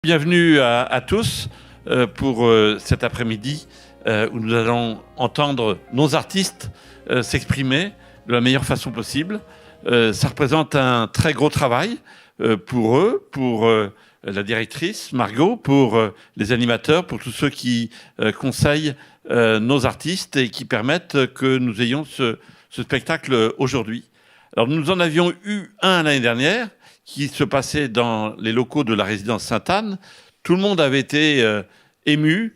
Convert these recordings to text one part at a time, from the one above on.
Bienvenue à tous pour cet après-midi où nous allons entendre nos artistes s'exprimer de la meilleure façon possible. Ça représente un très gros travail pour eux, pour la directrice Margot, pour les animateurs, pour tous ceux qui conseillent nos artistes et qui permettent que nous ayons ce spectacle aujourd'hui. Alors nous en avions eu un l'année dernière qui se passait dans les locaux de la résidence Sainte-Anne. Tout le monde avait été ému,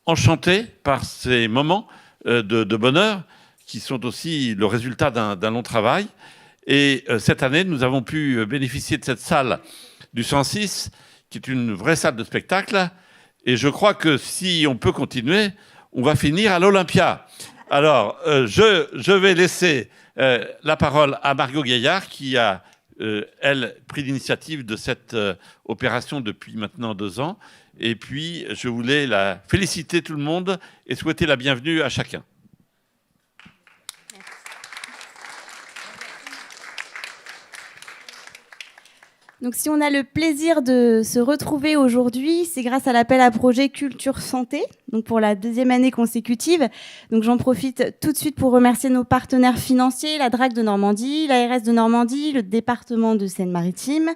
enchanté par ces moments de bonheur qui sont aussi le résultat d'un long travail. Et cette année, nous avons pu bénéficier de cette salle du 106, qui est une vraie salle de spectacle. Et je crois que si on peut continuer, on va finir à l'Olympia. Alors, je vais laisser la parole à Margot Gaillard, qui a elle, pris l'initiative de cette opération depuis maintenant 2 ans. Et puis, je voulais la féliciter tout le monde et souhaiter la bienvenue à chacun. Donc, si on a le plaisir de se retrouver aujourd'hui, c'est grâce à l'appel à projet Culture Santé, donc pour la 2e année consécutive. Donc, j'en profite tout de suite pour remercier nos partenaires financiers, la DRAC de Normandie, l'ARS de Normandie, le département de Seine-Maritime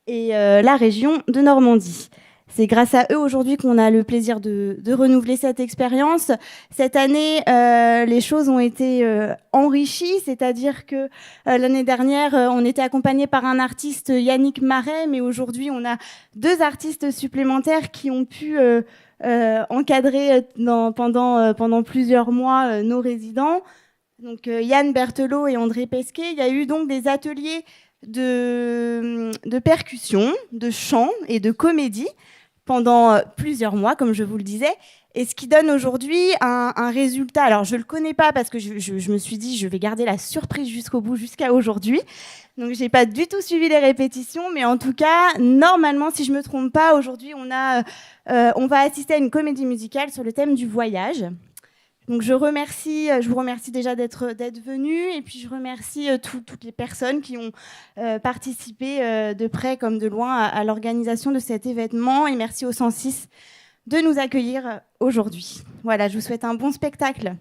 et la région de Normandie. C'est grâce à eux aujourd'hui qu'on a le plaisir de renouveler cette expérience. Cette année, les choses ont été enrichies, c'est-à-dire que l'année dernière, on était accompagné par un artiste, Yannick Marais, mais aujourd'hui, on a 2 artistes supplémentaires qui ont pu encadrer pendant plusieurs mois nos résidents. Donc Yann Berthelot et André Pesquet. Il y a eu donc des ateliers de percussion, de chant et de comédie pendant plusieurs mois, comme je vous le disais, et ce qui donne aujourd'hui un résultat. Alors, je le connais pas parce que je me suis dit, je vais garder la surprise jusqu'au bout, jusqu'à aujourd'hui. Donc, j'ai pas du tout suivi les répétitions, mais en tout cas, normalement, si je me trompe pas, aujourd'hui, on va assister à une comédie musicale sur le thème du voyage. Donc je vous remercie déjà d'être venus, et puis je remercie toutes les personnes qui ont participé de près comme de loin à l'organisation de cet événement, et merci au 106 de nous accueillir aujourd'hui. Voilà, je vous souhaite un bon spectacle.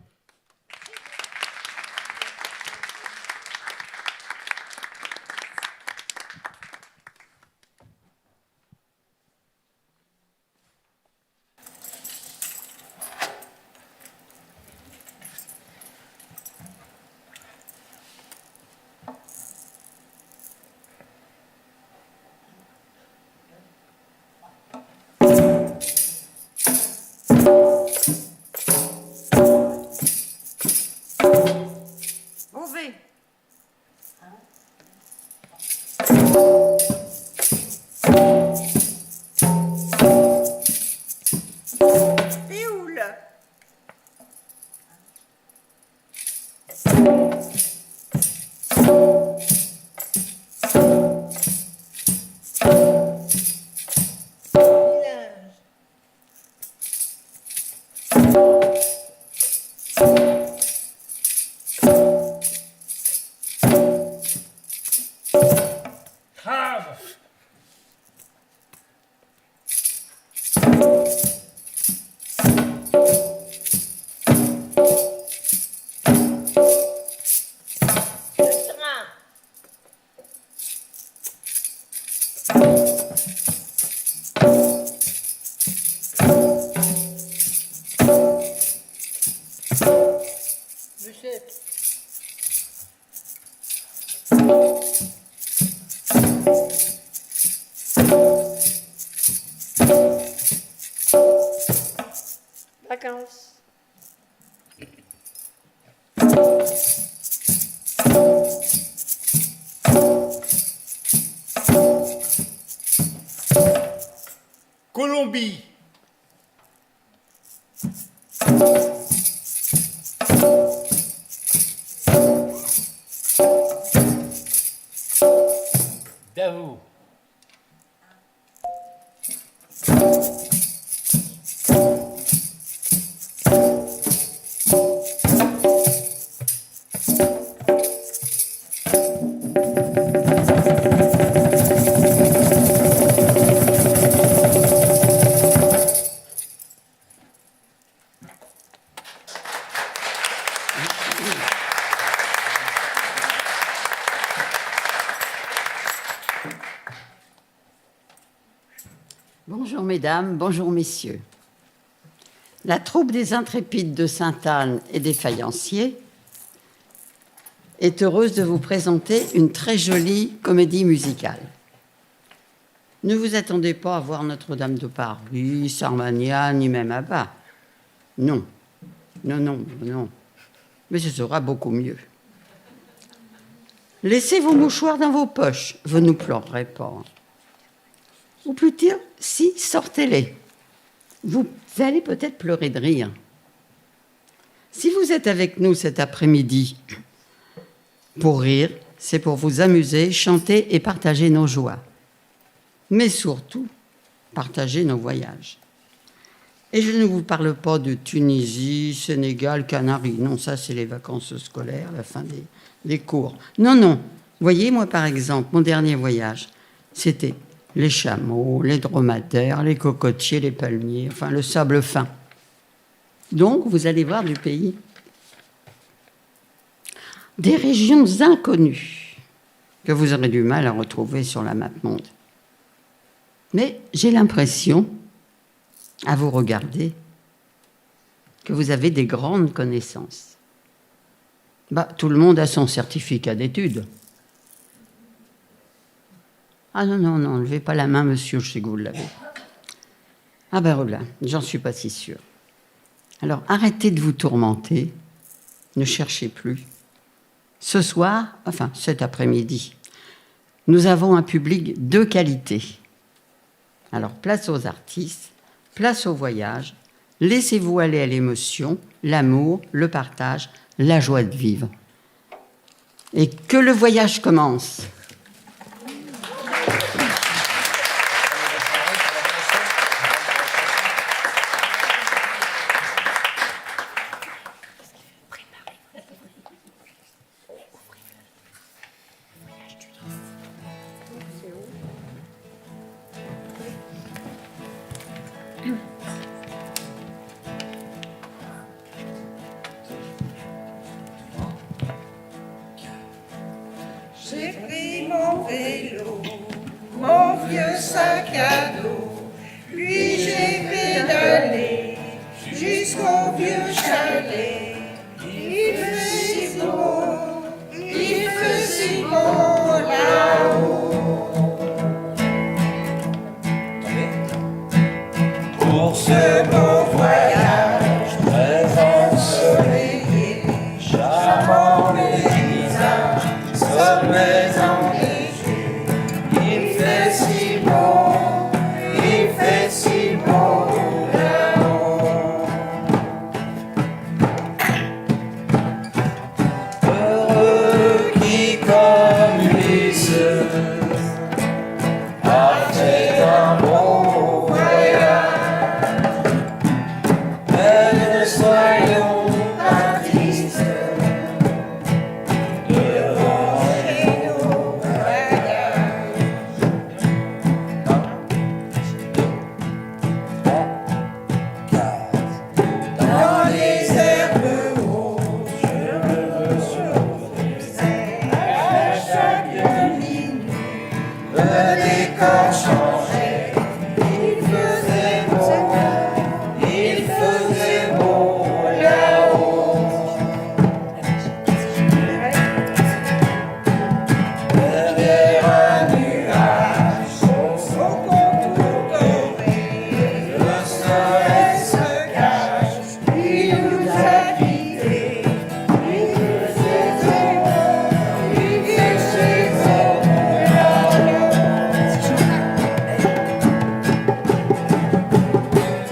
Vacances. Colombie. Davout. Bonjour mesdames, bonjour messieurs. La troupe des Intrépides de Sainte-Anne et des Faïenciers est heureuse de vous présenter une très jolie comédie musicale. Ne vous attendez pas à voir Notre-Dame de Paris, Sarmania, ni même Abba. Non, non, non, non. Mais ce sera beaucoup mieux. Laissez vos mouchoirs dans vos poches, vous ne pleurerez pas. Ou plus dire, si, sortez-les. Vous allez peut-être pleurer de rire. Si vous êtes avec nous cet après-midi, pour rire, c'est pour vous amuser, chanter et partager nos joies. Mais surtout, partager nos voyages. Et je ne vous parle pas de Tunisie, Sénégal, Canaries. Non, ça, c'est les vacances scolaires, la fin des cours. Non, non. Voyez, moi, par exemple, mon dernier voyage, c'était les chameaux, les dromadaires, les cocotiers, les palmiers, enfin, le sable fin. Donc, vous allez voir du pays. Des régions inconnues que vous aurez du mal à retrouver sur la map monde. Mais j'ai l'impression, à vous regarder, que vous avez des grandes connaissances. Tout le monde a son certificat d'études. Ah non, non, non, ne levez pas la main, monsieur, je sais que vous l'avez. Ah ben voilà, j'en suis pas si sûre. Alors, arrêtez de vous tourmenter, ne cherchez plus. Ce soir, enfin cet après-midi, nous avons un public de qualité. Alors, place aux artistes, place au voyage, laissez-vous aller à l'émotion, l'amour, le partage, la joie de vivre. Et que le voyage commence. J'ai pris mon vélo, mon vieux sac à dos, puis j'ai pédalé jusqu'au vieux chalet. Il fait si beau, il fait si beau là-haut. Pour ce beau voyage, très ensoleillé, charmant paysage, sommets enneigés, il fait si beau, il fait si beau là-haut. Heureux qui comme Ulysse partait d'un beau voyage, mais ne soyons pas tristes de ranger nos bagages. Dans les herbes hautes, je me ressourçais à chaque ligne. Le décor changeait, il faisait beau là-haut. Derrière un nuage, au contour doré, le soleil se cache, il nous a quittés. Il faisait beau, il faisait beau là-haut.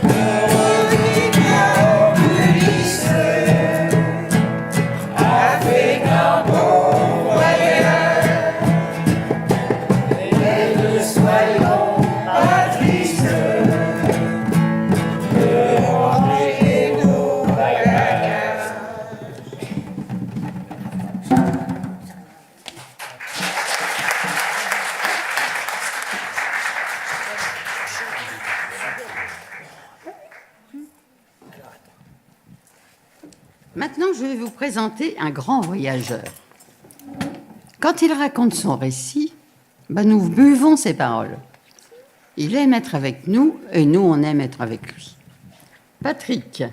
Heureux qui comme Ulysse a fait un beau voyage, mais ne soyons pas tristes de ranger nos bagages. Maintenant, je vais vous présenter un grand voyageur. Quand il raconte son récit, nous buvons ses paroles. Il aime être avec nous et nous, on aime être avec lui. Patrick.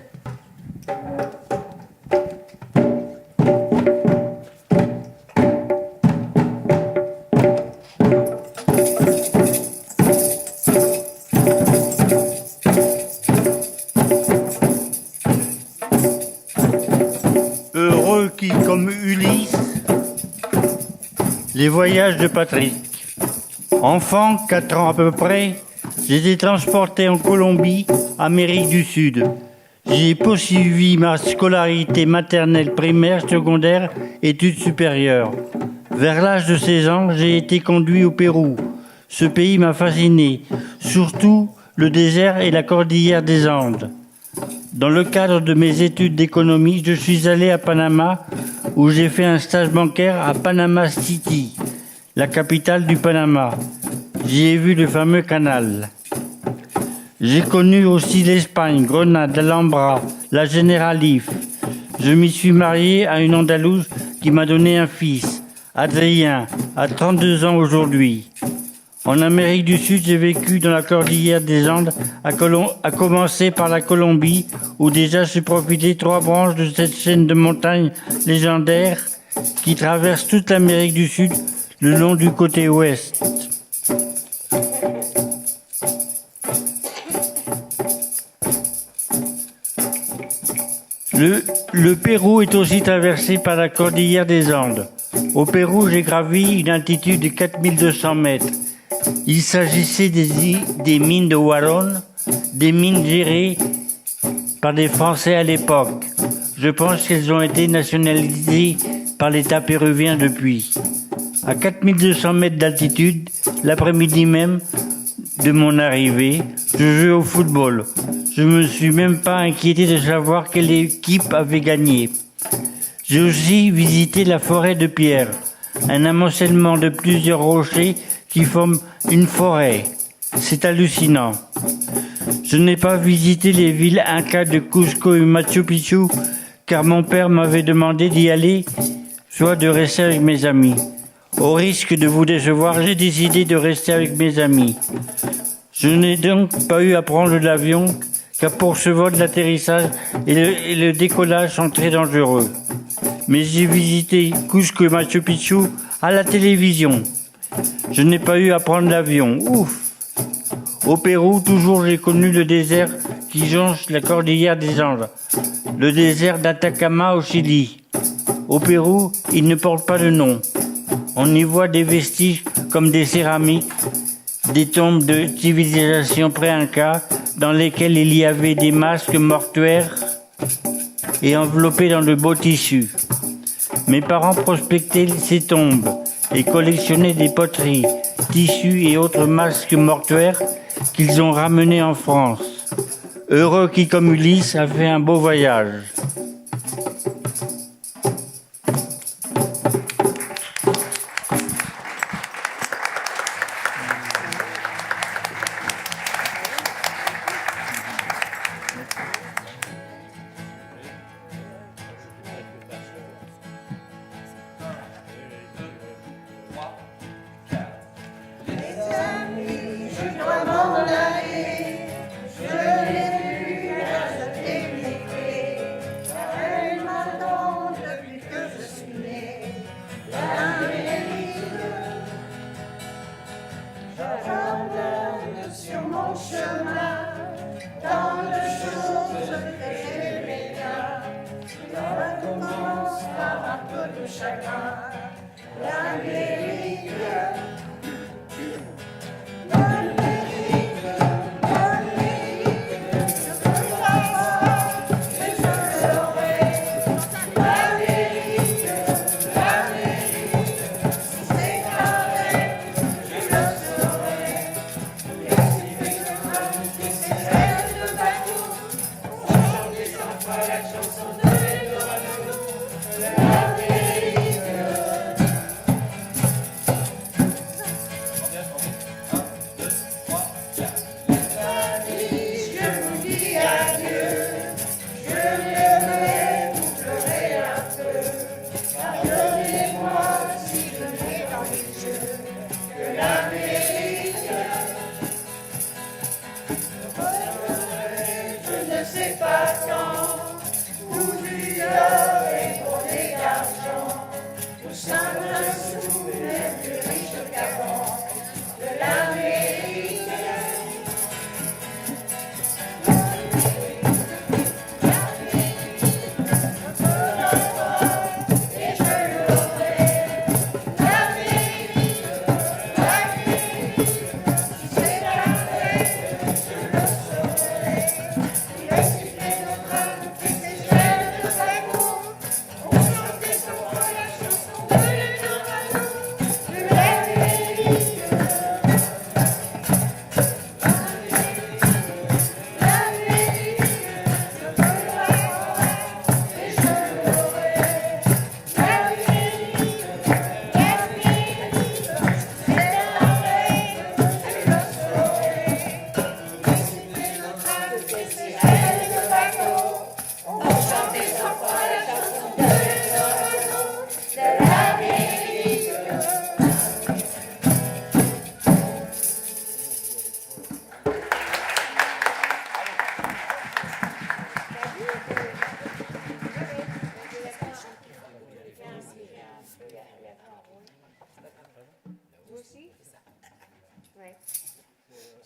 Heureux qui, comme Ulysse, les voyages de Patrick. Enfant, 4 ans à peu près, j'ai été transporté en Colombie, Amérique du Sud. J'ai poursuivi ma scolarité maternelle, primaire, secondaire, études supérieures. Vers l'âge de 16 ans, j'ai été conduit au Pérou. Ce pays m'a fasciné, surtout le désert et la cordillère des Andes. Dans le cadre de mes études d'économie, je suis allé à Panama, où j'ai fait un stage bancaire à Panama City, la capitale du Panama. J'y ai vu le fameux canal. J'ai connu aussi l'Espagne, Grenade, l'Alhambra, la Generalife. Je m'y suis marié à une Andalouse qui m'a donné un fils, Adrien, à 32 ans aujourd'hui. En Amérique du Sud, j'ai vécu dans la cordillère des Andes, à commencer par la Colombie, où déjà j'ai profité 3 branches de cette chaîne de montagnes légendaires qui traverse toute l'Amérique du Sud le long du côté ouest. Le Pérou est aussi traversé par la cordillère des Andes. Au Pérou, j'ai gravi une altitude de 4200 mètres. Il s'agissait des mines de Huaron, des mines gérées par des Français à l'époque. Je pense qu'elles ont été nationalisées par l'État péruvien depuis. À 4200 mètres d'altitude, l'après-midi même de mon arrivée, je jouais au football. Je me suis même pas inquiété de savoir quelle équipe avait gagné. J'ai aussi visité la forêt de pierre, un amoncellement de plusieurs rochers qui forment une forêt. C'est hallucinant. Je n'ai pas visité les villes Incas de Cusco et Machu Picchu, car mon père m'avait demandé d'y aller, soit de rester avec mes amis. Au risque de vous décevoir, j'ai décidé de rester avec mes amis. Je n'ai donc pas eu à prendre l'avion, car pour ce vol d'atterrissage et le décollage sont très dangereux. Mais j'ai visité Cusco et Machu Picchu à la télévision. Je n'ai pas eu à prendre l'avion. Ouf! Au Pérou, toujours j'ai connu le désert qui jonche la cordillère des Andes. Le désert d'Atacama au Chili. Au Pérou, il ne porte pas de nom. On y voit des vestiges comme des céramiques, des tombes de civilisation pré-inca dans lesquelles il y avait des masques mortuaires et enveloppés dans de beaux tissus. Mes parents prospectaient ces tombes et collectionnaient des poteries, tissus et autres masques mortuaires qu'ils ont ramenés en France. Heureux qui, comme Ulysse, a fait un beau voyage.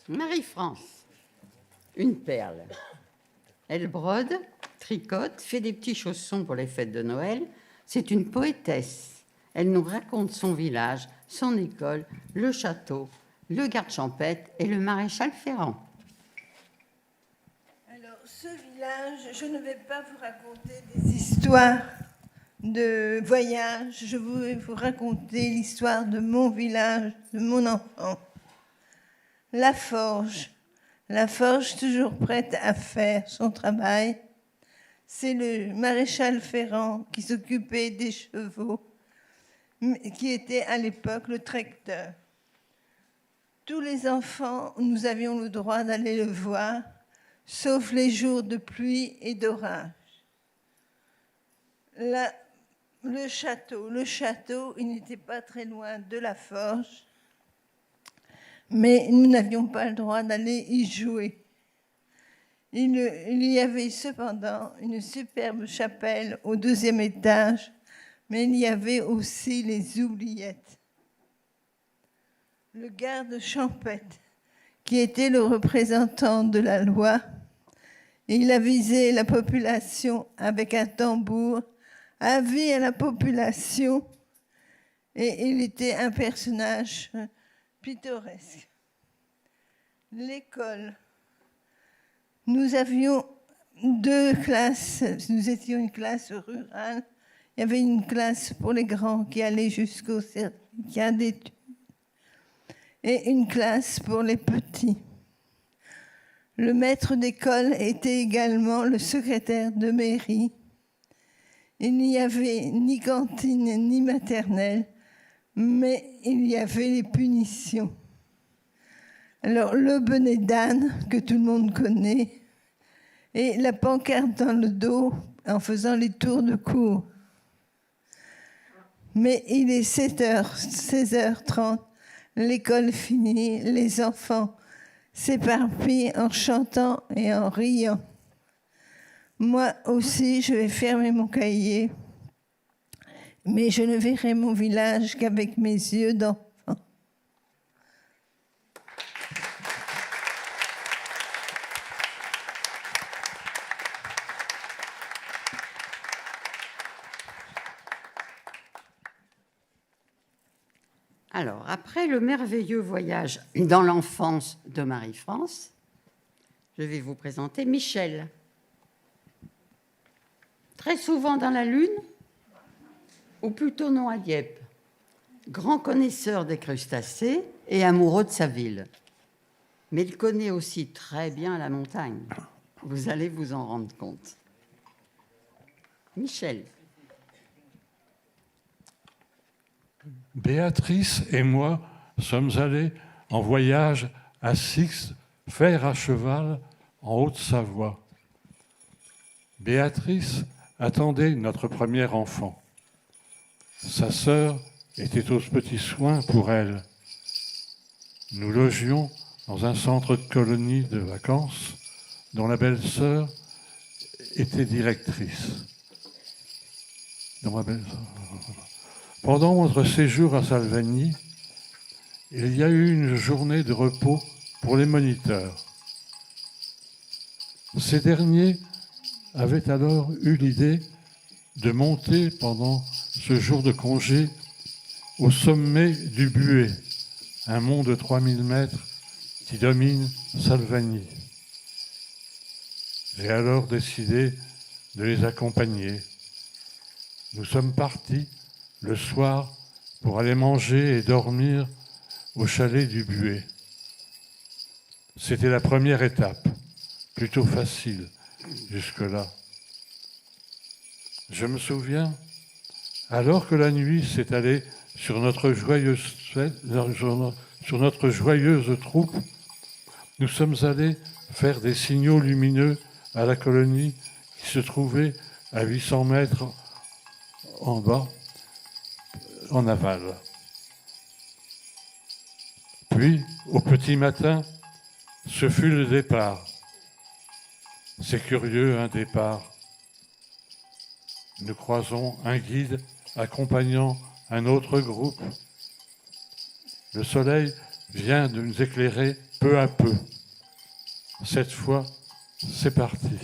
Marie-France, une perle. Elle brode, tricote, fait des petits chaussons pour les fêtes de Noël. C'est une poétesse. Elle nous raconte son village, son école, le château, le garde champêtre et le maréchal Ferrand. Alors, ce village, je ne vais pas vous raconter des histoires de voyage. Je vais vous raconter l'histoire de mon village, de mon enfant. La forge toujours prête à faire son travail. C'est le maréchal Ferrand qui s'occupait des chevaux, qui était à l'époque le tracteur. Tous les enfants, nous avions le droit d'aller le voir, sauf les jours de pluie et d'orage. Le château, il n'était pas très loin de la forge, mais nous n'avions pas le droit d'aller y jouer. Il y avait cependant une superbe chapelle au 2e étage, mais il y avait aussi les oubliettes. Le garde champêtre, qui était le représentant de la loi, il avisait la population avec un tambour, avis à la population, et il était un personnage pittoresque. L'école. Nous avions 2 classes. Nous étions une classe rurale. Il y avait une classe pour les grands qui allait jusqu'au certificat d'études et une classe pour les petits. Le maître d'école était également le secrétaire de mairie. Il n'y avait ni cantine ni maternelle, mais il y avait les punitions. Alors, le bonnet d'âne, que tout le monde connaît, et la pancarte dans le dos en faisant les tours de cour. Mais il est 16h30, l'école finie, les enfants s'éparpillent en chantant et en riant. Moi aussi, je vais fermer mon cahier, mais je ne verrai mon village qu'avec mes yeux d'enfant. Alors, après le merveilleux voyage dans l'enfance de Marie-France, je vais vous présenter Michel. Très souvent dans la Lune, ou plutôt non à Dieppe. Grand connaisseur des crustacés et amoureux de sa ville. Mais il connaît aussi très bien la montagne. Vous allez vous en rendre compte. Michel. Béatrice et moi sommes allés en voyage à Six, faire à cheval en Haute-Savoie. Béatrice attendait notre premier enfant. Sa sœur était aux petits soins pour elle. Nous logions dans un centre de colonie de vacances dont la belle-sœur était directrice. Pendant notre séjour à Salvagny, il y a eu une journée de repos pour les moniteurs. Ces derniers avaient alors eu l'idée de monter pendant ce jour de congé au sommet du Buet, un mont de 3000 mètres qui domine Salvagny. J'ai alors décidé de les accompagner. Nous sommes partis le soir pour aller manger et dormir au chalet du Buet. C'était la première étape, plutôt facile jusque-là. Je me souviens, alors que la nuit s'étalait sur notre joyeuse troupe, nous sommes allés faire des signaux lumineux à la colonie qui se trouvait à 800 mètres en bas, en aval. Puis, au petit matin, Ce fut le départ. C'est curieux, un départ. Nous croisons un guide accompagnant un autre groupe. Le soleil vient de nous éclairer peu à peu. Cette fois, c'est parti.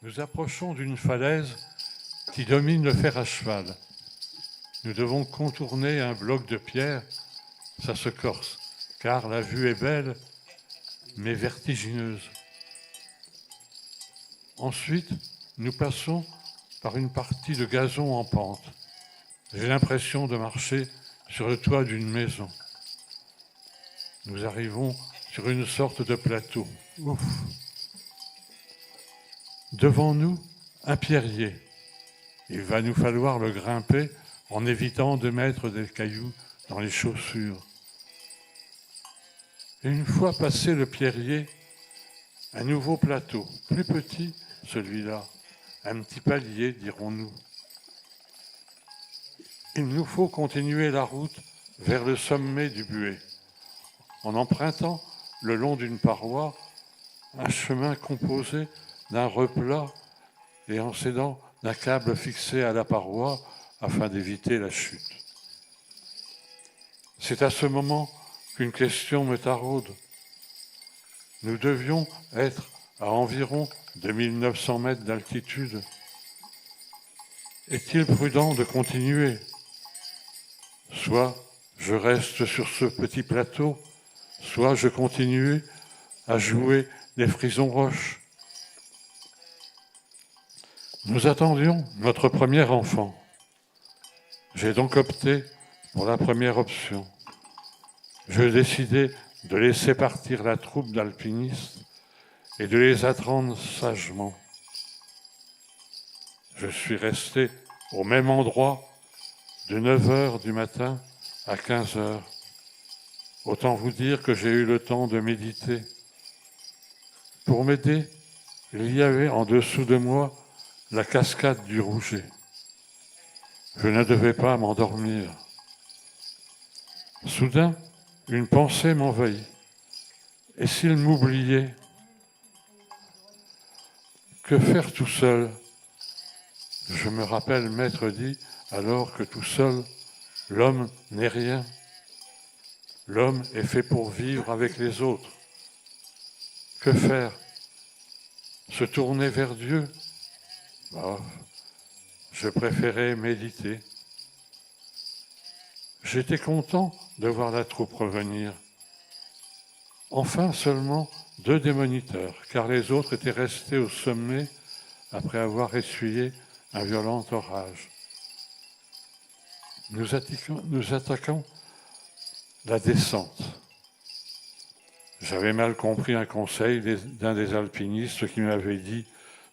Nous approchons d'une falaise qui domine le fer à cheval. Nous devons contourner un bloc de pierre, ça se corse, car la vue est belle, mais vertigineuse. Ensuite, nous passons par une partie de gazon en pente. J'ai l'impression de marcher sur le toit d'une maison. Nous arrivons sur une sorte de plateau. Ouf. Devant nous, un pierrier. Il va nous falloir le grimper en évitant de mettre des cailloux dans les chaussures. Et une fois passé le pierrier, un nouveau plateau, plus petit celui-là, un petit palier, dirons-nous. Il nous faut continuer la route vers le sommet du buet, en empruntant le long d'une paroi un chemin composé d'un replat et en s'aidant d'un câble fixé à la paroi afin d'éviter la chute. C'est à ce moment qu'une question me taraude. Nous devions être à environ 2900 mètres d'altitude. Est-il prudent de continuer ? Soit je reste sur ce petit plateau, soit je continue à jouer les frisons roches. Nous attendions notre premier enfant. J'ai donc opté pour la première option. Je décidai de laisser partir la troupe d'alpinistes et de les attendre sagement. Je suis resté au même endroit de 9h du matin à 15h. Autant vous dire que j'ai eu le temps de méditer. Pour m'aider, il y avait en dessous de moi la cascade du Rouget. Je ne devais pas m'endormir. Soudain, une pensée m'envahit. Et s'il m'oubliait ? Que faire tout seul ? Je me rappelle m'être dit alors que tout seul, l'homme n'est rien. L'homme est fait pour vivre avec les autres. Que faire ? Se tourner vers Dieu ? Je préférais méditer. J'étais content de voir la troupe revenir. Enfin seulement 2 des moniteurs, car les autres étaient restés au sommet après avoir essuyé un violent orage. Nous attaquons la descente. J'avais mal compris un conseil d'un des alpinistes qui m'avait dit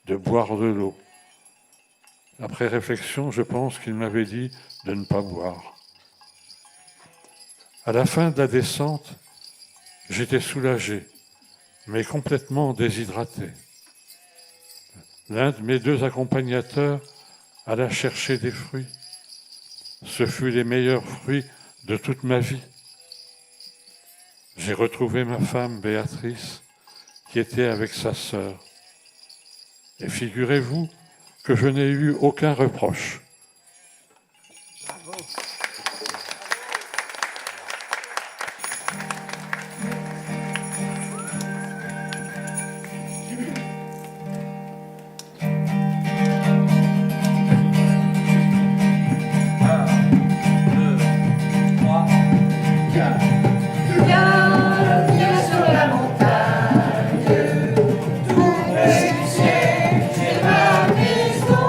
de boire de l'eau. Après réflexion, je pense qu'il m'avait dit de ne pas boire. À la fin de la descente, j'étais soulagé, mais complètement déshydraté. L'un de mes 2 accompagnateurs alla chercher des fruits. Ce fut les meilleurs fruits de toute ma vie. J'ai retrouvé ma femme Béatrice, qui était avec sa sœur. Et figurez-vous que je n'ai eu aucun reproche. Bravo. Viens sur la montagne, tout près du ciel, c'est ma maison.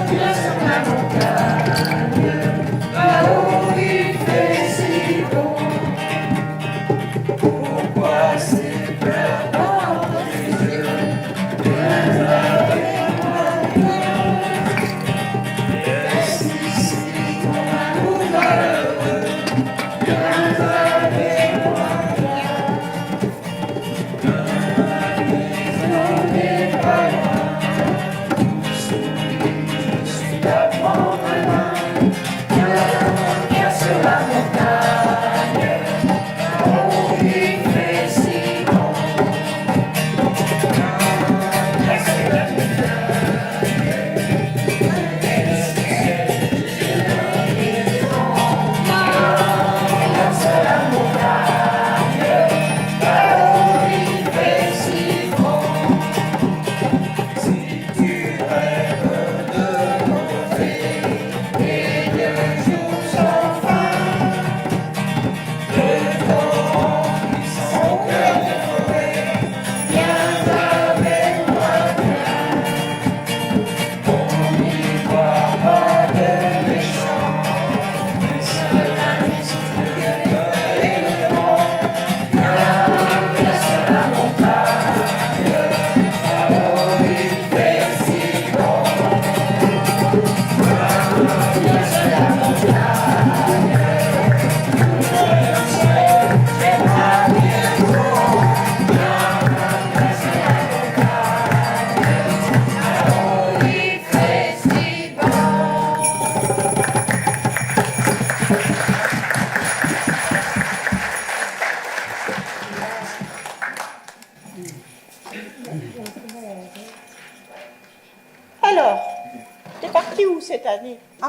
Viens sur la montagne, là-haut il fait si bon. Pourquoi ces pleurs dans tes yeux? Viens avec moi, viens si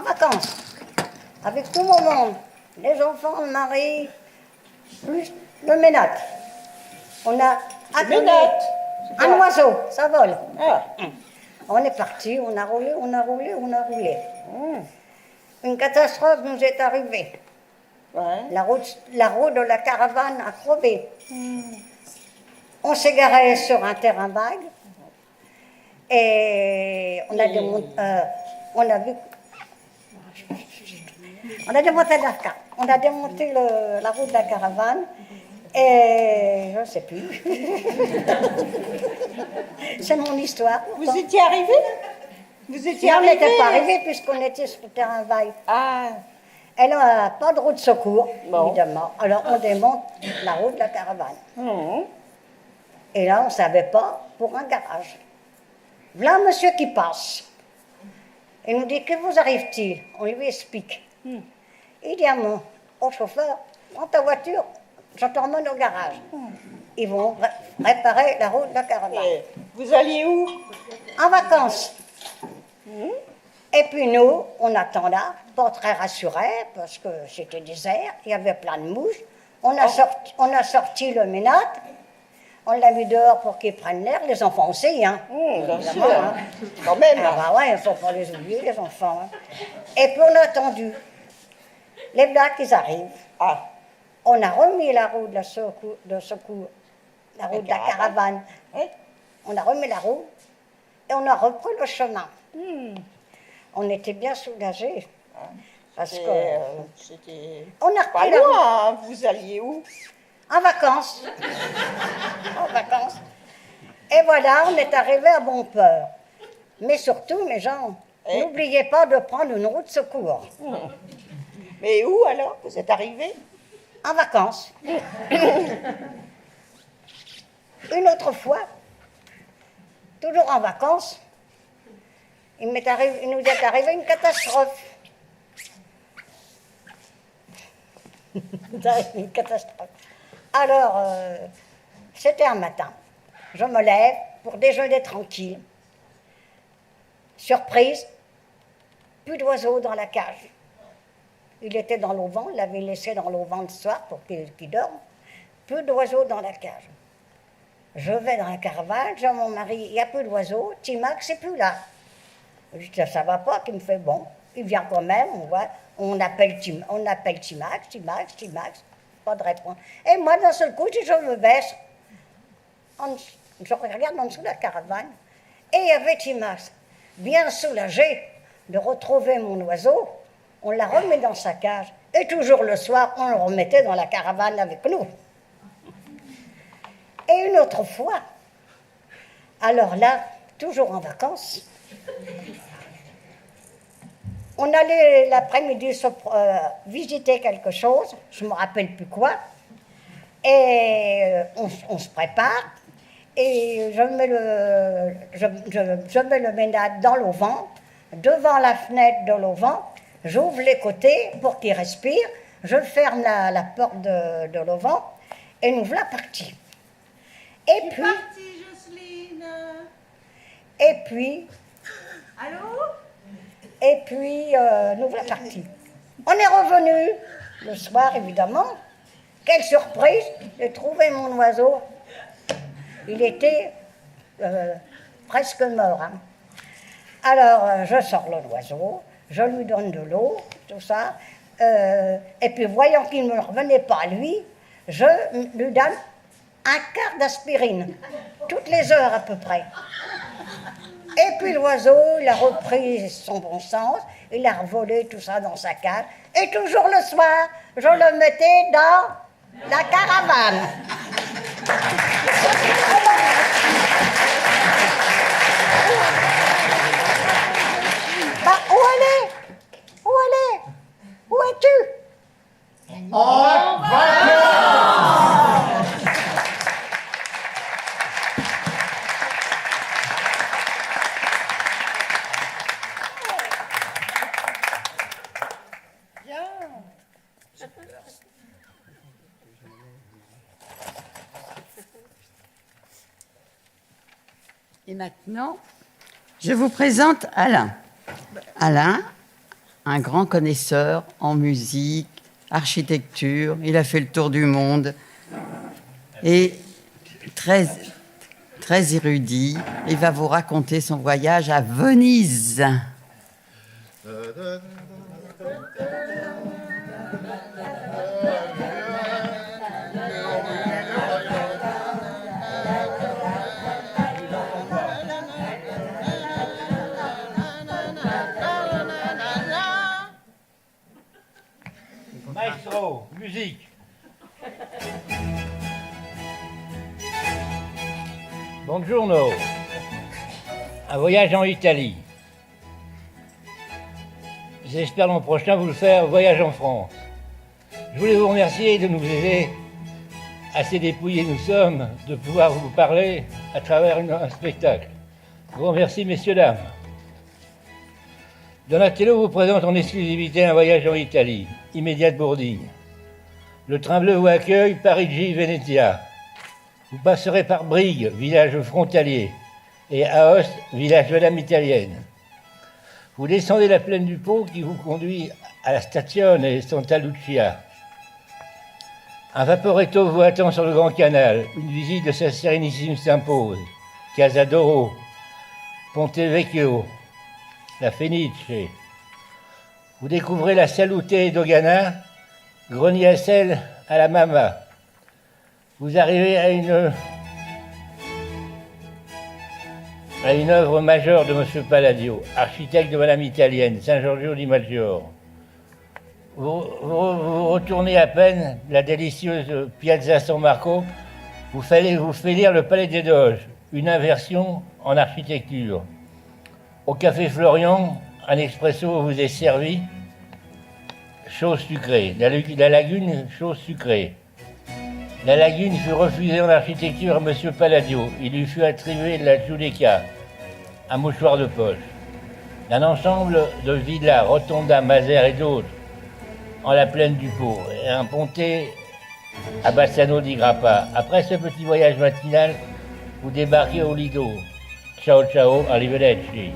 vacances, avec tout mon monde, les enfants, le mari, plus le ménate. On a attendu un oiseau, ça vole. On est parti, on a roulé. Une catastrophe nous est arrivée. La roue de la caravane a crevé. On s'est garé sur un terrain vague et on a démonté la roue de la caravane et je ne sais plus. C'est mon histoire. Vous étiez arrivé? Vous étiez On arrivé? n'était pas arrivé puisqu'on était sur le terrain vague. Elle n'a pas de roue de secours, évidemment. Alors on démonte la roue de la caravane. Et là, on ne savait pas pour un garage. Voilà un monsieur qui passe. Il nous dit, que vous arrive-t-il? On lui explique. Il dit au chauffeur, prends ta voiture, je t'emmène au garage. Ils vont réparer la roue de la caravane. Vous alliez où? En vacances. Et puis nous, on attend là, pas très rassurés, parce que c'était désert, il y avait plein de mouches. On a sorti le ménate, on l'a mis dehors pour qu'ils prennent l'air, les enfants aussi, hein. Bien sûr, hein. quand même. Ah bah ouais, il ne faut pas les oublier, les enfants. Hein. Et puis on a attendu. Les blagues, ils arrivent. On a remis la roue de secours, la roue de la caravane. On a remis la roue et on a repris le chemin. On était bien soulagés. Parce que c'était on a pas repris la roue. loin, hein. Vous alliez où? En vacances. En vacances. Et voilà, on est arrivé à bon port. Mais surtout, mes gens, n'oubliez pas de prendre une roue de secours. Mais où alors? Vous êtes arrivés? En vacances. Une autre fois, toujours en vacances, il nous est arrivé une catastrophe. Une catastrophe. Alors, c'était un matin. Je me lève pour déjeuner tranquille. Surprise, plus d'oiseaux dans la cage. Il était dans l'auvent, il l'avait laissé dans l'auvent le soir pour qu'il dorme. Plus d'oiseaux dans la cage. Je vais dans la caravane, j'ai mon mari, il n'y a plus d'oiseaux, Timax n'est plus là. Je dis, ça ne va pas, qu'il me fait bon. Il vient quand même, on appelle Timax, pas de réponse. Et moi, d'un seul coup, je me baisse, je regarde en dessous de la caravane, et il y avait Timax, bien soulagé de retrouver mon oiseau. On l'a remis dans sa cage, et toujours le soir, on le remettait dans la caravane avec nous. Et une autre fois, alors là, toujours en vacances, on allait l'après-midi visiter quelque chose, je ne me rappelle plus quoi, et on se prépare, et je mets le ménade dans l'auvent, devant la fenêtre de l'auvent, j'ouvre les côtés pour qu'il respire, je ferme la porte de l'auvent, et nous voilà partis. Et puis... partie, Jocelyne. Et puis... Allô? Et puis, nous voilà partis. On est revenus le soir, évidemment. Quelle surprise, j'ai trouvé mon oiseau. Il était presque mort. Hein. Alors, je sors l'oiseau, je lui donne de l'eau, tout ça. Et puis, voyant qu'il ne me revenait pas à lui, je lui donne un quart d'aspirine, toutes les heures à peu près. Et puis l'oiseau, il a repris son bon sens, il a revolé tout ça dans sa cage. Et toujours le soir, je le mettais dans la caravane. Bah, où elle est? Où elle est? Où es-tu? En vacances! Et maintenant, je vous présente Alain. Alain un grand connaisseur en musique, architecture. Il a fait le tour du monde et très, très érudit. Il va vous raconter son voyage à Venise. Maestro, musique. Buongiorno. Un voyage en Italie. J'espère l'an prochain vous le faire voyage en France. Je voulais vous remercier de nous aider, assez dépouillés nous sommes, de pouvoir vous parler à travers un spectacle. Je vous remercie, messieurs, dames. Donatello vous présente en exclusivité un voyage en Italie, immédiat boarding. Le train bleu vous accueille, Parigi-Venezia. Vous passerez par Brigue, village frontalier, et Aoste, village de l'âme italienne. Vous descendez la plaine du Pô qui vous conduit à la Stazione Santa Lucia. Un vaporetto vous attend sur le Grand Canal. Une visite de sa Sérénissime s'impose. Casa d'Oro, Ponte Vecchio, la Fenice. Vous découvrez la Salute Dogana, grenier à sel à la Mama. Vous arrivez à une œuvre majeure de M. Palladio, architecte de Madame Italienne, Saint-Giorgio di Maggiore. Vous retournez à peine la délicieuse Piazza San Marco, vous fait lire le Palais des Doges, une inversion en architecture. Au Café Florian, un expresso vous est servi, chose sucrée. La lagune, chose sucrée. La lagune fut refusée en architecture à M. Palladio. Il lui fut attribué la Giudecca, un mouchoir de poche. Un ensemble de villas, Rotonda, Mazères et d'autres, en la plaine du Pô, et un ponte à Bassano di Grappa. Après ce petit voyage matinal, vous débarquez au Lido. Ciao ciao, arrivederci.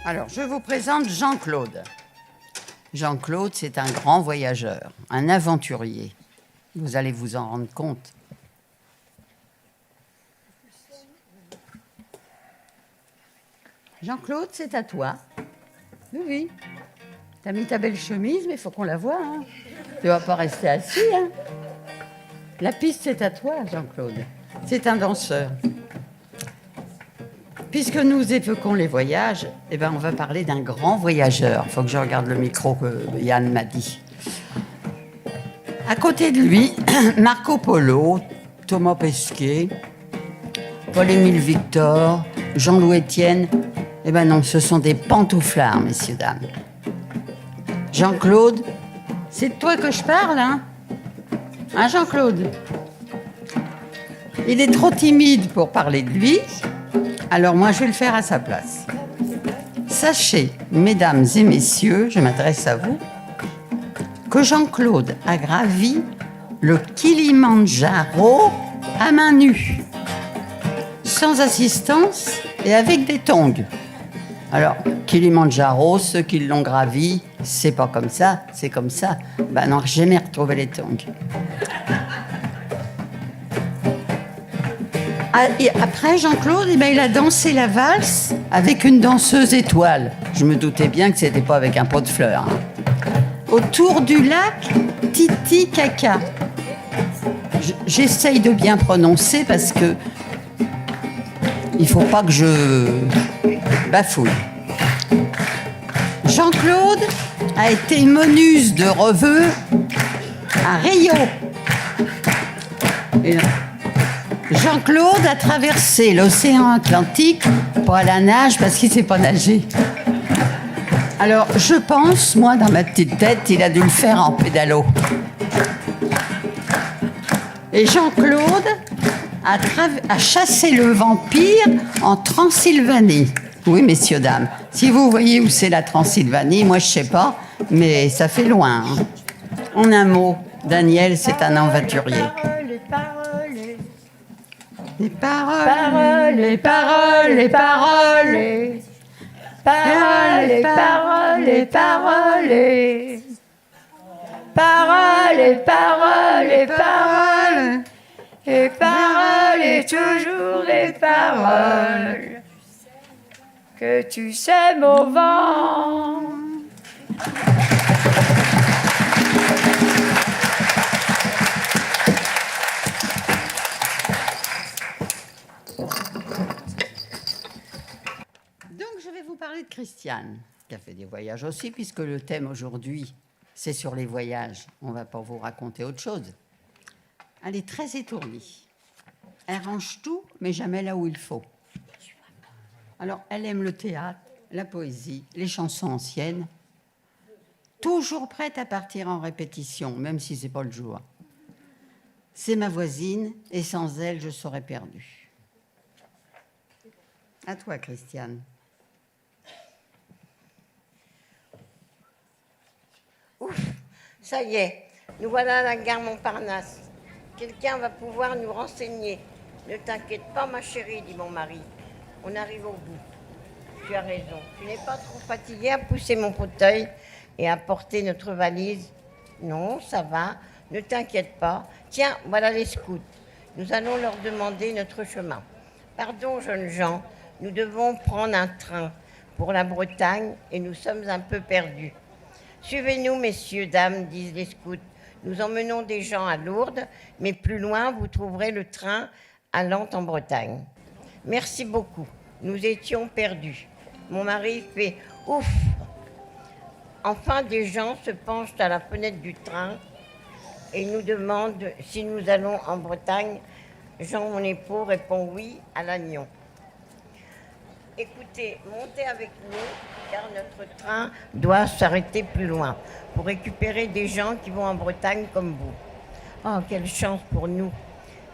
Alors, je vous présente Jean-Claude. Jean-Claude, c'est un grand voyageur, un aventurier. Vous allez vous en rendre compte. Jean-Claude, c'est à toi. Oui, oui. T'as mis ta belle chemise, mais il faut qu'on la voie. Hein. Tu vas pas rester assis. Hein. La piste, c'est à toi, Jean-Claude. C'est un danseur. Puisque nous évoquons les voyages, eh ben on va parler d'un grand voyageur. Il faut que je regarde le micro que Yann m'a dit. À côté de lui, Marco Polo, Thomas Pesquet, Paul-Émile Victor, Jean-Louis Etienne. Eh ben non, ce sont des pantouflards, messieurs, dames. Jean-Claude, c'est de toi que je parle, hein? Hein, Jean-Claude? Il est trop timide pour parler de lui. Alors moi, je vais le faire à sa place. Sachez, mesdames et messieurs, je m'adresse à vous, que Jean-Claude a gravi le Kilimandjaro à main nue, sans assistance et avec des tongs. Alors, Kilimandjaro, ceux qui l'ont gravi, c'est pas comme ça, c'est comme ça. Ben non, j'ai jamais retrouvé les tongs. Et après, Jean-Claude, eh ben, il a dansé la valse avec une danseuse étoile. Je me doutais bien que c'était pas avec un pot de fleurs. Hein. Autour du lac Titicaca. J'essaye de bien prononcer parce que il faut pas que je bafouille. Jean-Claude a été menus de reveux à Rio. Et Jean-Claude a traversé l'océan Atlantique pour aller à la nage parce qu'il ne sait pas nager. Alors, je pense, moi, dans ma petite tête, il a dû le faire en pédalo. Et Jean-Claude a chassé le vampire en Transylvanie. Oui, messieurs, dames. Si vous voyez où c'est la Transylvanie, moi je sais pas, mais ça fait loin. Hein. En un mot, Daniel, c'est un aventurier. Les paroles, les paroles, les paroles, les paroles, les paroles, les paroles, les paroles, les paroles, les paroles, les paroles et toujours les paroles que tu sèmes au vent. Je vais vous parler de Christiane, qui a fait des voyages aussi, puisque le thème aujourd'hui, c'est sur les voyages. On ne va pas vous raconter autre chose. Elle est très étourdie. Elle range tout, mais jamais là où il faut. Alors, elle aime le théâtre, la poésie, les chansons anciennes, toujours prête à partir en répétition, même si ce n'est pas le jour. C'est ma voisine, et sans elle, je serais perdue. À toi, Christiane. Ouf, ça y est, nous voilà à la gare Montparnasse. Quelqu'un va pouvoir nous renseigner. Ne t'inquiète pas, ma chérie, dit mon mari. On arrive au bout. Tu as raison. Tu n'es pas trop fatiguée à pousser mon fauteuil et à porter notre valise? Non, ça va. Ne t'inquiète pas. Tiens, voilà les scouts. Nous allons leur demander notre chemin. Pardon, jeunes gens, nous devons prendre un train pour la Bretagne et nous sommes un peu perdus. Suivez-nous, messieurs, dames, disent les scouts. Nous emmenons des gens à Lourdes, mais plus loin, vous trouverez le train allant en Bretagne. Merci beaucoup. Nous étions perdus. Mon mari fait « ouf ». Enfin, des gens se penchent à la fenêtre du train et nous demandent si nous allons en Bretagne. Jean, mon époux, répond oui à Lannion. Écoutez, montez avec nous, car notre train doit s'arrêter plus loin pour récupérer des gens qui vont en Bretagne comme vous. Oh, quelle chance pour nous!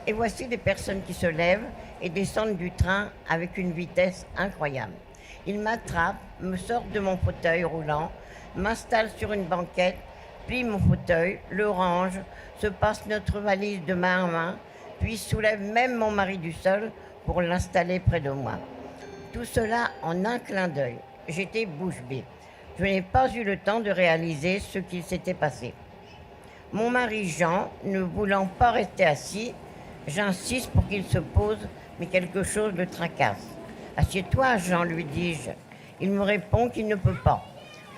Et voici des personnes qui se lèvent et descendent du train avec une vitesse incroyable. Ils m'attrapent, me sortent de mon fauteuil roulant, m'installent sur une banquette, plient mon fauteuil, le rangent, se passent notre valise de main en main, puis soulèvent même mon mari du sol pour l'installer près de moi. Tout cela en un clin d'œil. J'étais bouche bée. Je n'ai pas eu le temps de réaliser ce qu'il s'était passé. Mon mari Jean, ne voulant pas rester assis, j'insiste pour qu'il se pose, mais quelque chose le tracasse. « Assieds-toi, Jean, lui dis-je. » Il me répond qu'il ne peut pas.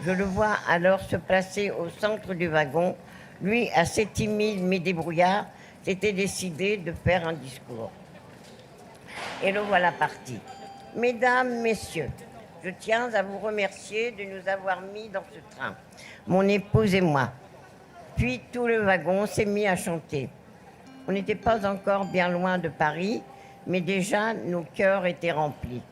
Je le vois alors se placer au centre du wagon. Lui, assez timide mais débrouillard, s'était décidé de faire un discours. Et le voilà parti. Mesdames, messieurs, je tiens à vous remercier de nous avoir mis dans ce train, mon épouse et moi. Puis tout le wagon s'est mis à chanter. On n'était pas encore bien loin de Paris, mais déjà nos cœurs étaient remplis.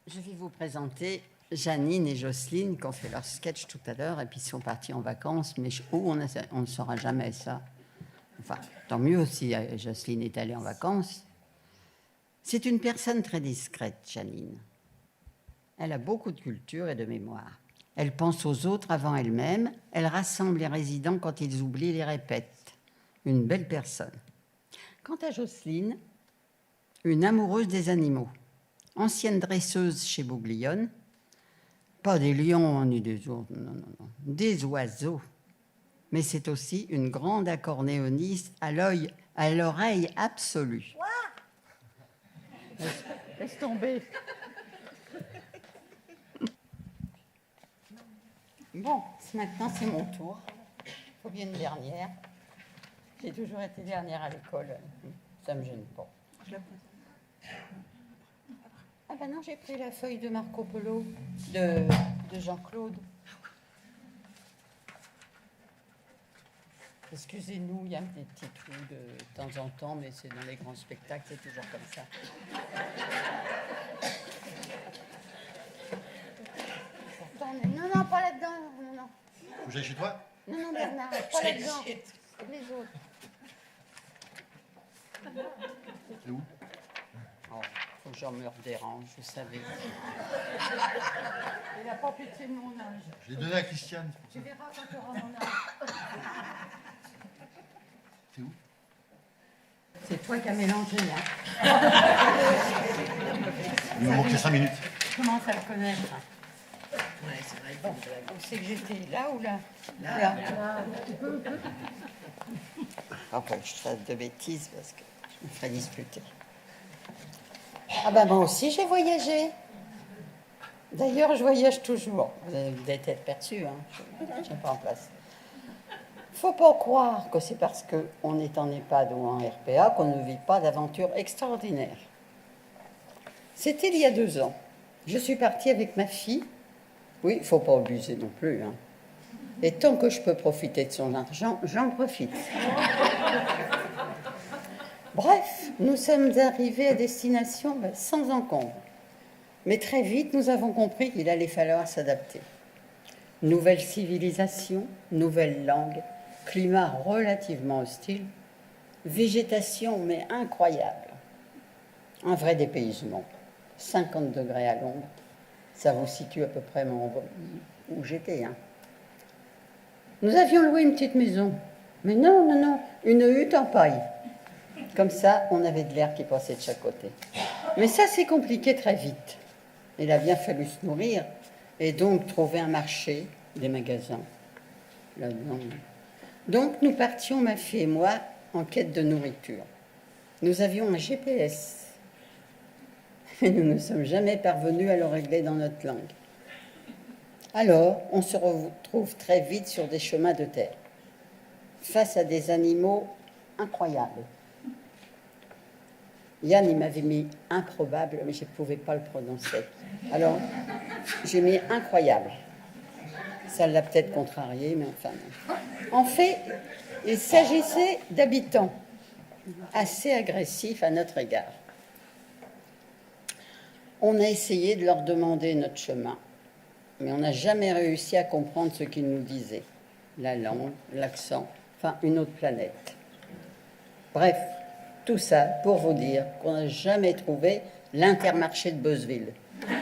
Je vais vous présenter Janine et Jocelyne qui ont fait leur sketch tout à l'heure et puis ils sont partis en vacances, mais où on ne saura jamais ça. Enfin, tant mieux si Jocelyne est allée en vacances. C'est une personne très discrète, Janine. Elle a beaucoup de culture et de mémoire. Elle pense aux autres avant elle-même. Elle rassemble les résidents quand ils oublient, les répète. Une belle personne. Quant à Jocelyne, une amoureuse des animaux. Ancienne dresseuse chez Bouglione. Pas des lions ni des ours, non, des oiseaux. Mais c'est aussi une grande accordéoniste à l'oreille absolue. Laisse tomber. Bon, maintenant c'est mon tour. Il faut bien une dernière. J'ai toujours été dernière à l'école. Ça ne me gêne pas. Ah ben non, j'ai pris la feuille de Marco Polo de Jean-Claude. Excusez-nous, il y a des petits trous de temps en temps, mais c'est dans les grands spectacles, c'est toujours comme ça. Non, pas là-dedans. Non. Faut que j'aille chez toi? Non, Bernard, pas là-dedans. Les autres. C'est où? Oh, faut que j'en me dérange, vous savez. Il n'a pas pitié de mon âge. Je l'ai donné à Christiane. Tu verras quand tu auras mon âge. C'est où? C'est toi qui as mélangé, hein. Il me manquait 5 minutes. Je commence à le connaître. Ouais, c'est vrai. Bon, où c'est que j'étais? Là ou là? Là. Après, je fasse de bêtises parce que je me ferais disputer. Ah ben moi aussi j'ai voyagé. D'ailleurs, je voyage toujours. Vous avez peut-être perçu, hein. Je ne suis pas en place. Faut pas croire que c'est parce qu'on est en EHPAD ou en RPA qu'on ne vit pas d'aventures extraordinaires. C'était il y a 2 ans. Je suis partie avec ma fille. Oui, il faut pas abuser non plus, hein. Et tant que je peux profiter de son argent, j'en profite. Bref, nous sommes arrivés à destination sans encombre. Mais très vite, nous avons compris qu'il allait falloir s'adapter. Nouvelle civilisation, nouvelle langue, climat relativement hostile, végétation mais incroyable. Un vrai dépaysement. 50 degrés à l'ombre. Ça vous situe à peu près où j'étais, hein. Nous avions loué une petite maison. Mais non, une hutte en paille. Comme ça, on avait de l'air qui passait de chaque côté. Mais ça s'est compliqué très vite. Il a bien fallu se nourrir et donc trouver un marché, des magasins. Là-dedans. Donc nous partions, ma fille et moi, en quête de nourriture. Nous avions un GPS. Mais nous ne sommes jamais parvenus à le régler dans notre langue. Alors, on se retrouve très vite sur des chemins de terre, face à des animaux incroyables. Yann, il m'avait mis improbable, mais je ne pouvais pas le prononcer. Alors, j'ai mis incroyable. Ça l'a peut-être contrarié, mais enfin non. En fait, il s'agissait d'habitants assez agressifs à notre égard. On a essayé de leur demander notre chemin, mais on n'a jamais réussi à comprendre ce qu'ils nous disaient. La langue, l'accent, enfin une autre planète. Bref, tout ça pour vous dire qu'on n'a jamais trouvé l'Intermarché de Beuzeville. Je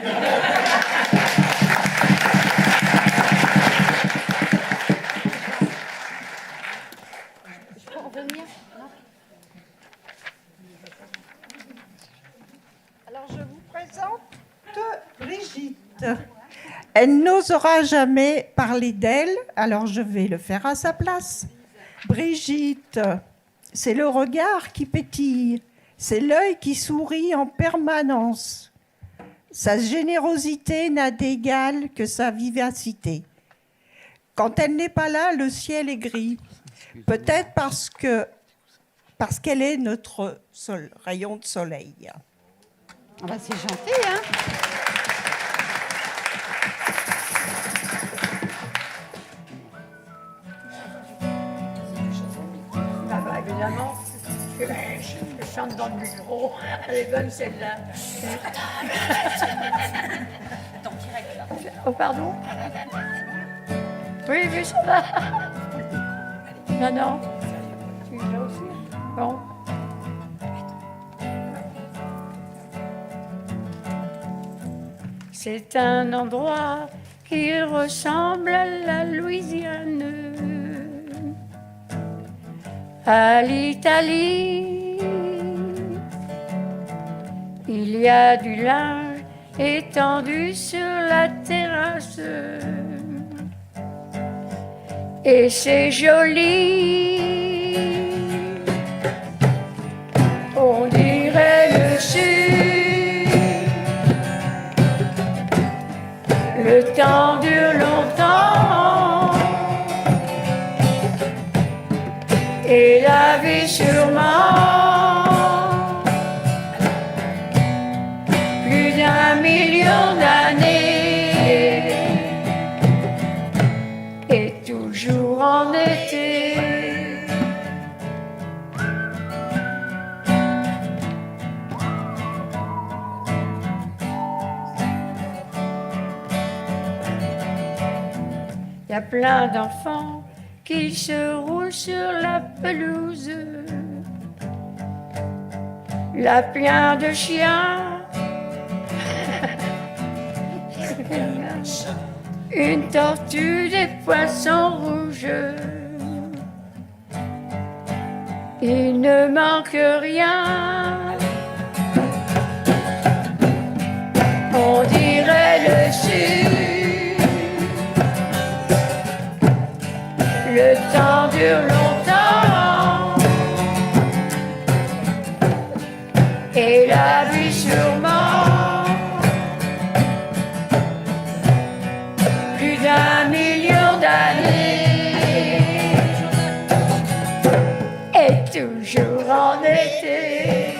peux revenir? Non. Alors, je vous présente Brigitte. Elle n'osera jamais parler d'elle, alors je vais le faire à sa place. Brigitte, c'est le regard qui pétille, c'est l'œil qui sourit en permanence. Sa générosité n'a d'égal que sa vivacité. Quand elle n'est pas là, le ciel est gris. Peut-être parce qu'elle est notre rayon de soleil. Ah bah c'est gentil, hein? Ah bah évidemment, je chante dans le micro. Elle est bonne celle-là. Oh pardon? Oui, ça va. Non. Tu es là aussi? Bon. C'est un endroit qui ressemble à la Louisiane, à l'Italie. Il y a du linge étendu sur la terrasse et c'est joli. On dirait le sud. Le temps dure longtemps et la vie sûrement plus d'1 million d'années et toujours en été. Il y a plein d'enfants qui se roulent sur la pelouse. Il y a plein de chiens. Une tortue, des poissons rouges. Il ne manque rien. On dirait le sud. Le temps dure longtemps et la vie sûrement plus d'1 million d'années et toujours en été.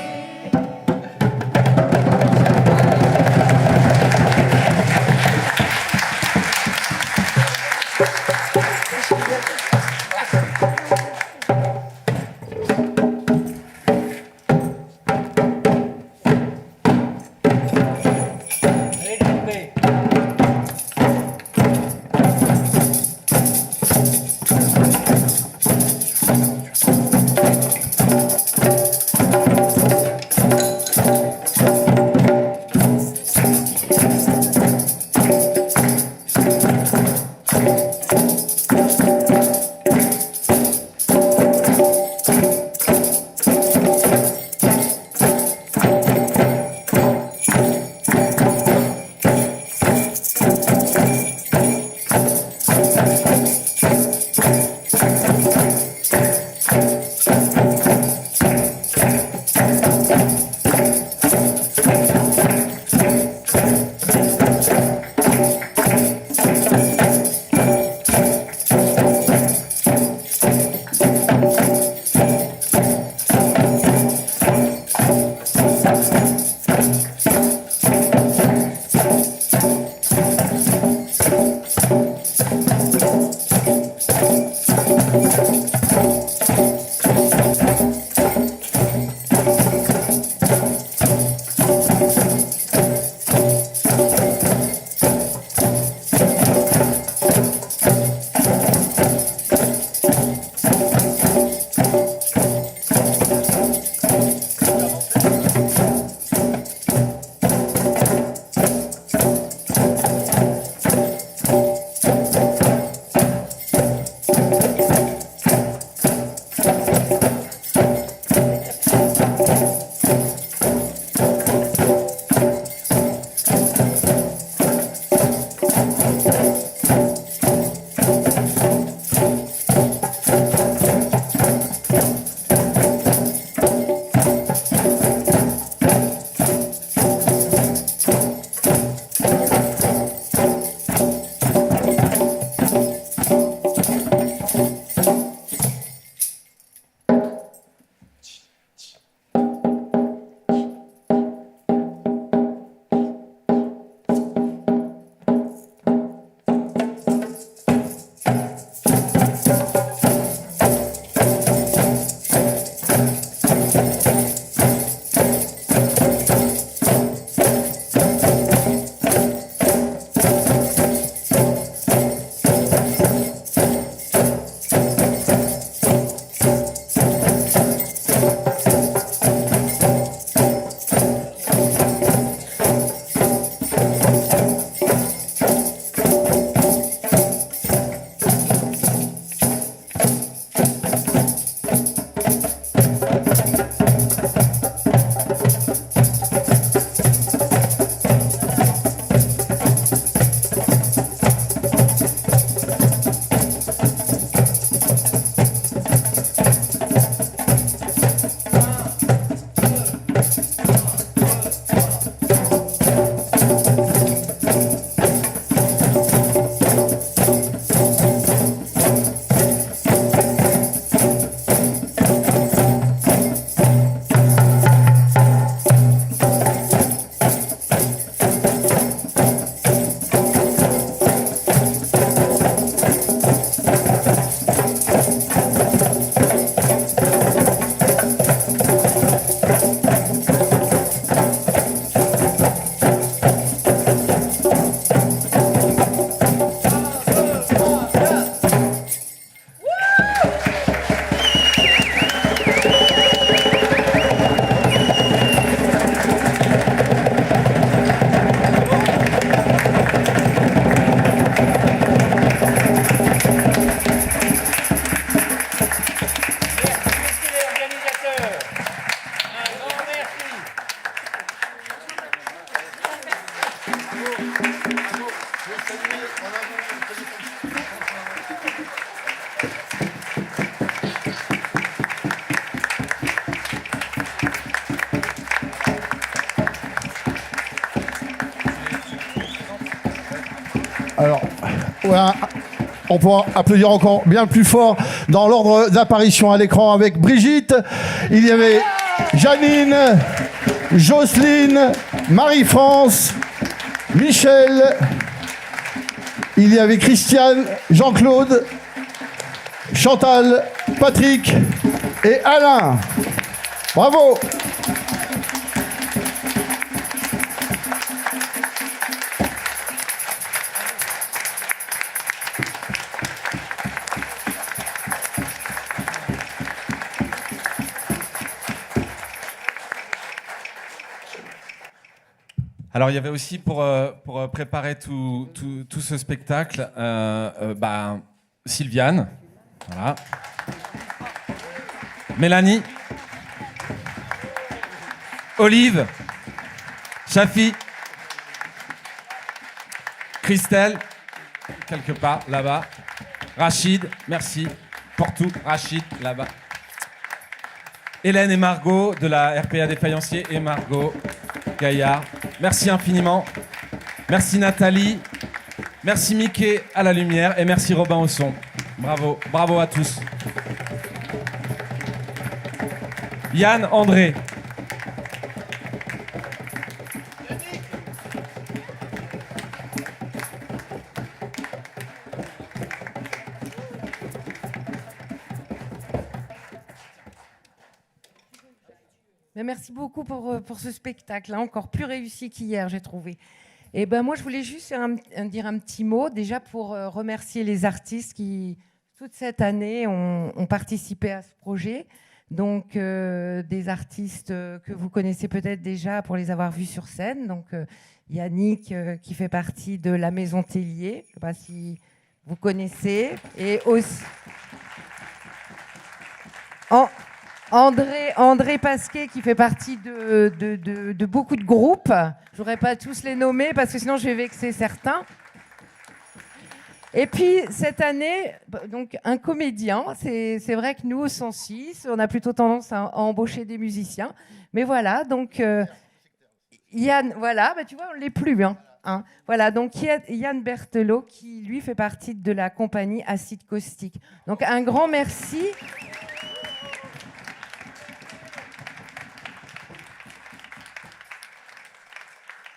Je veux saluer en avant le comité. Alors, ouais, on peut applaudir encore bien plus fort dans l'ordre d'apparition à l'écran avec Brigitte. Il y avait Janine, Jocelyne, Marie-France, Michel. Il y avait Christiane, Jean-Claude, Chantal, Patrick et Alain. Bravo! Alors, il y avait aussi, pour préparer tout ce spectacle, Sylviane, voilà. Mélanie, Olive, Chafi, Christelle, quelque part là-bas, Rachid, merci pour tout, Rachid là-bas, Hélène et Margot de la RPA des Faïenciers et Margot Gaillard. Merci infiniment. Merci Nathalie. Merci Mickey à la lumière et merci Robin au son. Bravo, bravo à tous. Yann, André. Mais merci beaucoup pour ce spectacle, hein, encore plus réussi qu'hier, j'ai trouvé. Et ben moi, je voulais juste dire un petit mot, déjà pour remercier les artistes qui, toute cette année, ont participé à ce projet. Donc, des artistes que vous connaissez peut-être déjà pour les avoir vus sur scène. Donc, Yannick, qui fait partie de la Maison Tellier, je ne sais pas si vous connaissez. Et aussi... André Pasquet, qui fait partie de beaucoup de groupes. Je ne voudrais pas tous les nommer parce que sinon je vais vexer certains. Et puis cette année, donc un comédien. C'est vrai que nous, au 106, on a plutôt tendance à embaucher des musiciens. Mais voilà, donc Yann, voilà, bah, tu vois, on ne l'est plus. Hein. Voilà, donc Yann Berthelot, qui lui fait partie de la compagnie Acide Caustique. Donc un grand merci.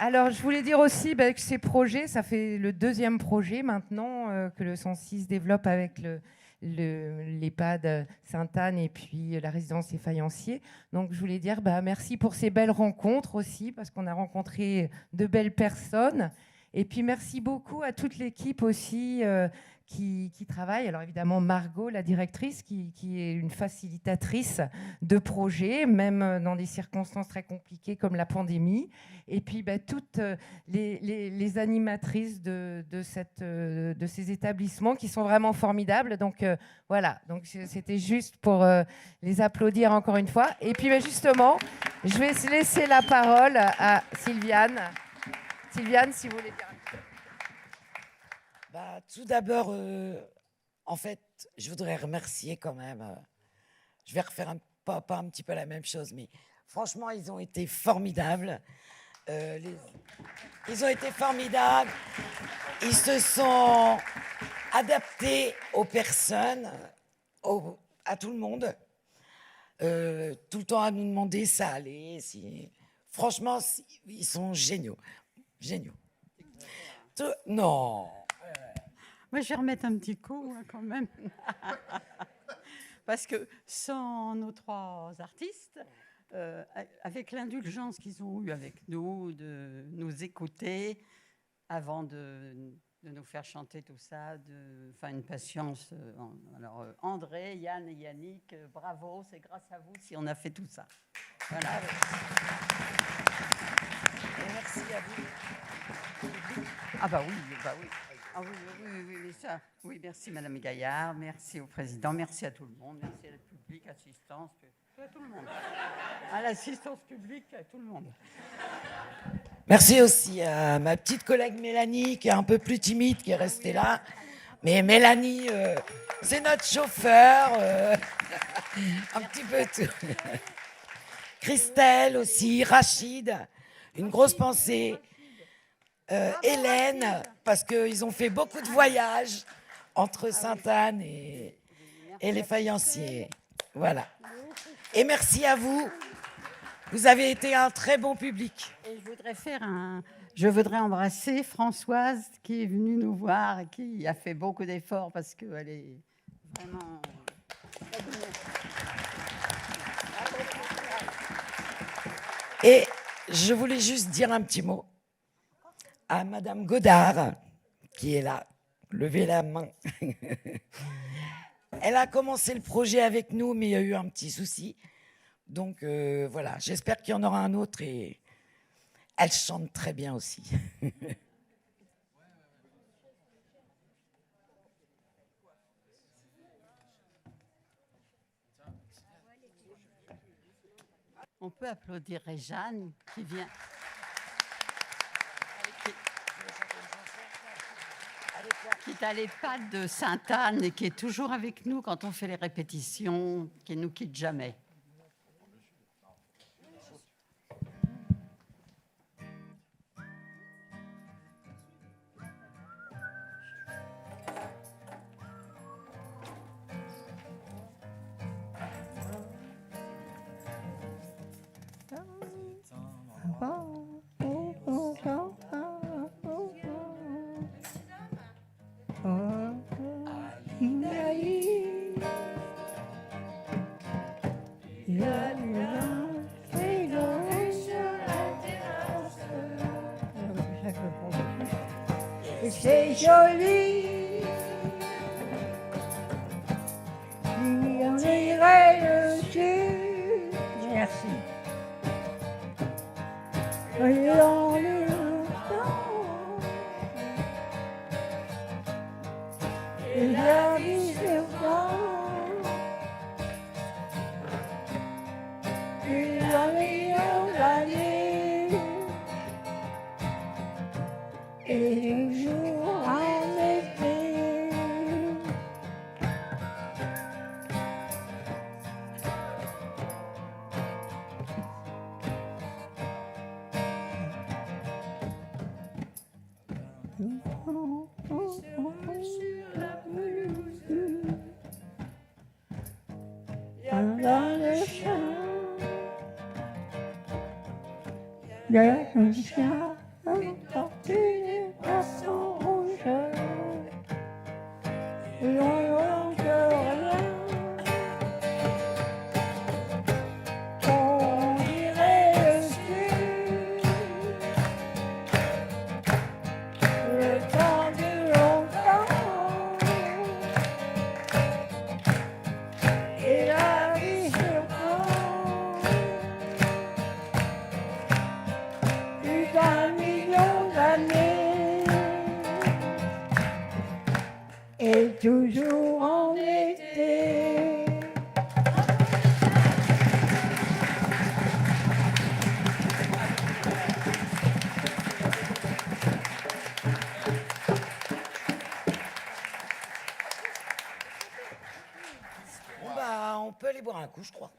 Alors, je voulais dire aussi que ces projets, ça fait le deuxième projet maintenant que le 106 développe avec l'EHPAD Sainte-Anne et puis la résidence des Faïenciers. Donc, je voulais dire merci pour ces belles rencontres aussi, parce qu'on a rencontré de belles personnes. Et puis, merci beaucoup à toute l'équipe aussi qui travaille. Alors, évidemment, Margot, la directrice, qui est une facilitatrice de projets, même dans des circonstances très compliquées comme la pandémie. Et puis, toutes les animatrices de ces établissements qui sont vraiment formidables. Donc, voilà. Donc, c'était juste pour les applaudir encore une fois. Et puis, justement, je vais laisser la parole à Sylviane. Sylviane, si vous voulez dire. Tout d'abord, en fait, je voudrais remercier quand même. Je vais refaire pas un petit peu la même chose, mais franchement, ils ont été formidables. Ils ont été formidables. Ils se sont adaptés aux personnes, à tout le monde. Tout le temps à nous demander ça allait. Franchement, ils sont géniaux. Géniaux. Non. Moi, je vais remettre un petit coup quand même. Parce que sans nos trois artistes, avec l'indulgence qu'ils ont eue avec nous, de nous écouter avant de nous faire chanter tout ça, une patience. Alors, André, Yann et Yannick, bravo, c'est grâce à vous si on a fait tout ça. Voilà. Et merci à vous. Ah bah oui. Ah oui, ça. Oui, merci Madame Gaillard, merci au président, merci à tout le monde, merci à la public, assistance, à tout le monde. À l'assistance publique, à tout le monde. Merci aussi à ma petite collègue Mélanie, qui est un peu plus timide, qui est restée là. Mais Mélanie, c'est notre chauffeur. Un petit peu tout. Christelle aussi, Rachid, une grosse pensée. Hélène, parce qu'ils ont fait beaucoup de voyages entre Sainte-Anne et les faïenciers. Voilà. Et merci à vous. Vous avez été un très bon public. Et je voudrais embrasser Françoise qui est venue nous voir et qui a fait beaucoup d'efforts parce qu'elle est vraiment... Et je voulais juste dire un petit mot à Madame Godard, qui est là. Levez la main. Elle a commencé le projet avec nous, mais il y a eu un petit souci. Donc voilà, j'espère qu'il y en aura un autre et elle chante très bien aussi. On peut applaudir Réjeanne qui vient. Qui est à l'EHPAD de Sainte-Anne et qui est toujours avec nous quand on fait les répétitions, qui ne nous quitte jamais. C'est joli, on irait dessus. Merci. Dans le temps, et la vie se prend, et la meilleure l'année, et les jours en été. Dans le champ, il y a un chien porté des poissons rouges. Et on manque rien. On irait dessus. Le temps de longtemps. Et la vie se prend. Plus d'un million d'années. Et toujours en été. Bon bah, on peut aller boire un coup, je crois.